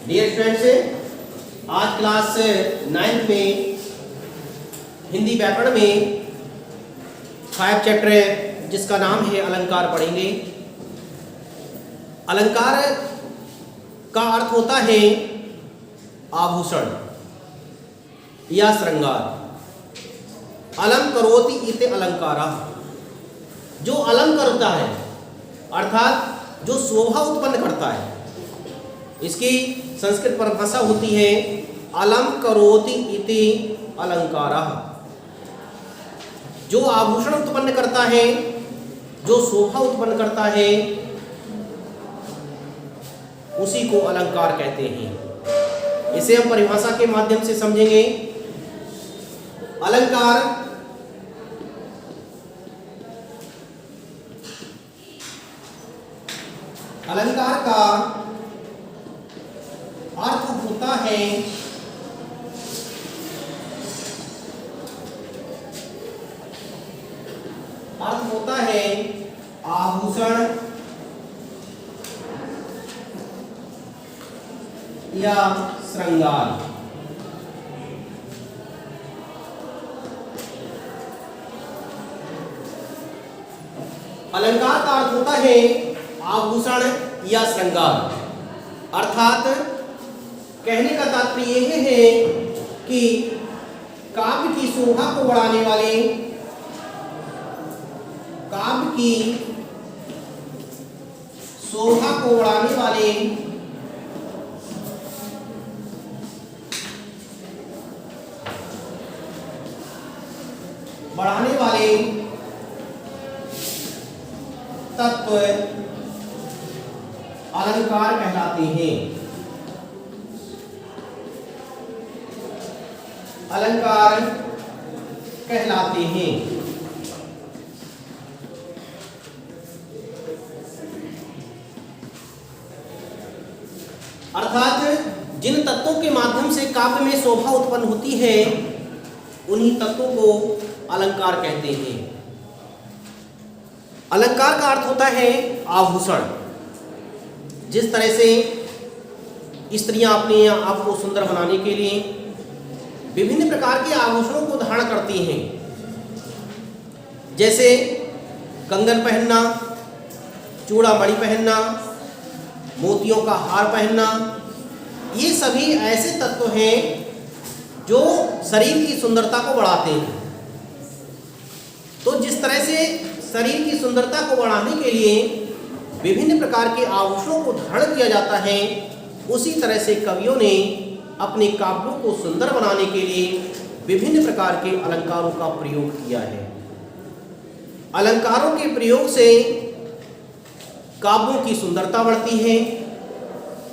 Dear students, आज class 9th में हिंदी व्याकरण में 5 चैप्टर है जिसका नाम है अलंकार पढ़ेंगे। अलंकार का अर्थ होता है आभूषण या श्रृंगार। अलम करोति इति अलंकारा, जो अलम करता है अर्थात जो शोभा उत्पन्न करता है, इसकी संस्कृत परिभाषा होती है अलम करोति इति अलंकारा। जो आभूषण उत्पन्न करता है, जो शोभा उत्पन्न करता है, उसी को अलंकार कहते हैं। इसे हम परिभाषा के माध्यम से समझेंगे। अलंकार अलंकार का अर्थ होता है आभूषण या श्रृंगार। अलंकार का अर्थ होता है आभूषण या श्रृंगार। अर्थात कहने का तात्पर्य यह है कि काव्य की शोभा को बढ़ाने वाले, काव्य की शोभा को बढ़ाने वाले तत्व अलंकार कहलाते हैं। अलंकार कहलाते हैं। अर्थात जिन तत्वों के माध्यम से काव्य में शोभा उत्पन्न होती है, उन्हीं तत्वों को अलंकार कहते हैं। अलंकार का अर्थ होता है आभूषण। जिस तरह से स्त्रियां अपने आप को सुंदर बनाने के लिए विभिन्न प्रकार के आभूषणों को धारण करती हैं, जैसे कंगन पहनना, चूड़ामणि पहनना, मोतियों का हार पहनना, ये सभी ऐसे तत्व हैं जो शरीर की सुंदरता को बढ़ाते हैं। तो जिस तरह से शरीर की सुंदरता को बढ़ाने के लिए विभिन्न प्रकार के आभूषणों को धारण किया जाता है, उसी तरह से कवियों ने अपने काव्यों को सुंदर बनाने के लिए विभिन्न प्रकार के अलंकारों का प्रयोग किया है। अलंकारों के प्रयोग से काव्यों की सुंदरता बढ़ती है,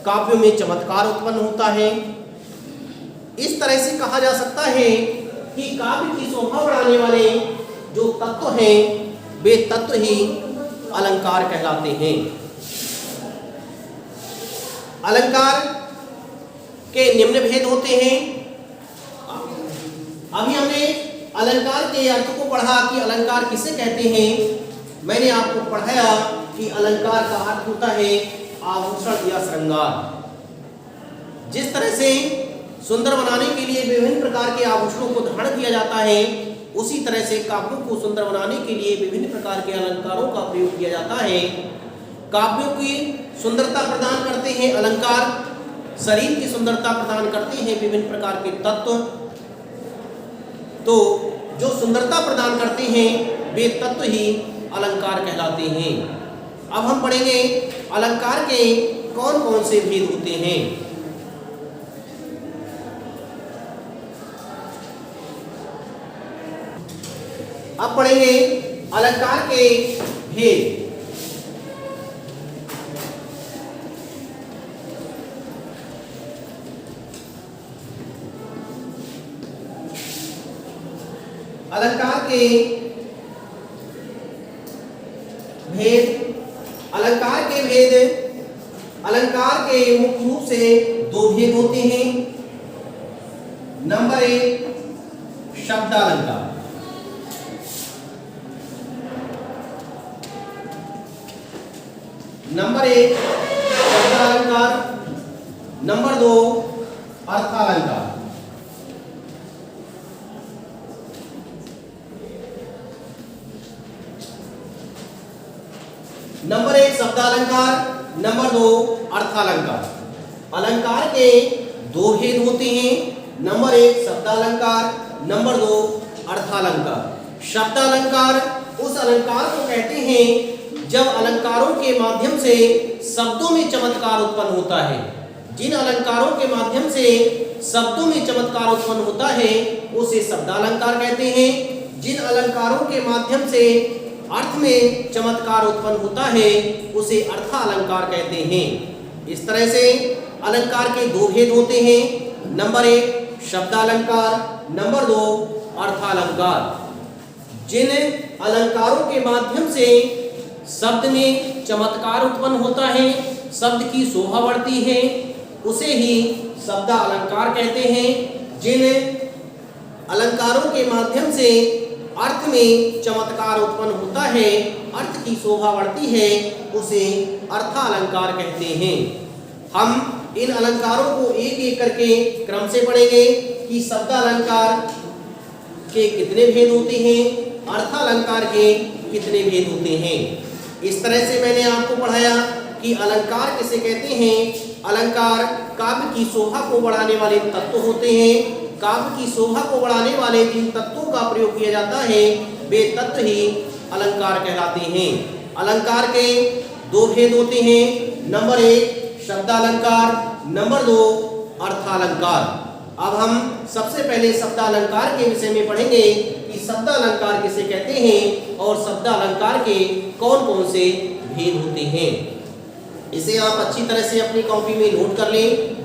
काव्यों में चमत्कार उत्पन्न होता है। इस तरह से कहा जा सकता है कि काव्य की शोभा बढ़ाने वाले जो तत्व हैं, वे तत्व ही अलंकार कहलाते हैं। अलंकार के निम्न भेद होते हैं। अभी हमने अलंकार के अर्थ को पढ़ा कि अलंकार किसे कहते हैं। मैंने आपको पढ़ाया कि अलंकार का अर्थ होता है आभूषण या श्रृंगार। जिस तरह से सुंदर बनाने के लिए विभिन्न प्रकार के आभूषणों को धारण किया जाता है, उसी तरह से काव्यों को सुंदर बनाने के लिए विभिन्न प्रकार के अलंकारों का प्रयोग किया जाता है। काव्यों की सुंदरता प्रदान करते हैं अलंकार, शरीर की सुंदरता प्रदान करते हैं विभिन्न प्रकार के तत्व। तो जो सुंदरता प्रदान करते हैं वे तत्व ही अलंकार कहलाते हैं। अब हम पढ़ेंगे अलंकार के कौन कौन से भेद होते हैं। अब पढ़ेंगे अलंकार के भेद। अलंकार के भेद। अलंकार के भेद, अलंकार के मुख्य रूप से 2 भेद होते हैं। नंबर 1 शब्दालंकार। नंबर 1 शब्दालंकार। नंबर 2 अर्थालंकार। नंबर 1 शब्दालंकार, नंबर 2 अर्थालंकार। अलंकार के दो भेद होते हैं, नंबर 1 शब्दालंकार, नंबर 2 अर्थालंकार। शब्दालंकार उस अलंकार को कहते हैं जब अलंकारों के माध्यम से शब्दों में चमत्कार उत्पन्न होता है। जिन अलंकारों के माध्यम से शब्दों में चमत्कार उत्पन्न होता है उसे शब्दालंकार कहते हैं। जिन अलंकारों के माध्यम से अर्थ में चमत्कार उत्पन्न होता है उसे अर्थालंकार कहते हैं। इस तरह से अलंकार के दो भेद होते हैं, नंबर 1 शब्दालंकार, नंबर 2 अर्थालंकार। जिन अलंकारों के माध्यम से शब्द में चमत्कार उत्पन्न होता है, शब्द की शोभा बढ़ती है, उसे ही शब्दालंकार कहते हैं। जिन अलंकारों के माध्यम से अर्थ में चमत्कार उत्पन्न होता है, अर्थ की शोभा बढ़ती है, उसे अर्थालंकार कहते हैं। हम इन अलंकारों को एक एक करके क्रम से पढ़ेंगे कि शब्दालंकार के कितने भेद होते हैं, अर्थालंकार के कितने भेद होते हैं। इस तरह से मैंने आपको पढ़ाया कि अलंकार किसे कहते हैं। अलंकार काव्य की शोभा को बढ़ाने वाले तत्व होते हैं। काव्य की शोभा को बढ़ाने वाले जिन तत्वों का प्रयोग किया जाता है वे तत्व ही अलंकार कहलाते हैं। अलंकार के दो भेद होते हैं, नंबर 1 शब्दालंकार, नंबर 2 अर्थालंकार। अब हम सबसे पहले शब्दालंकार के विषय में पढ़ेंगे कि शब्दालंकार किसे कहते हैं और शब्दालंकार के कौन कौन से भेद होते हैं। इसे आप अच्छी तरह से अपनी कॉपी में नोट कर लें।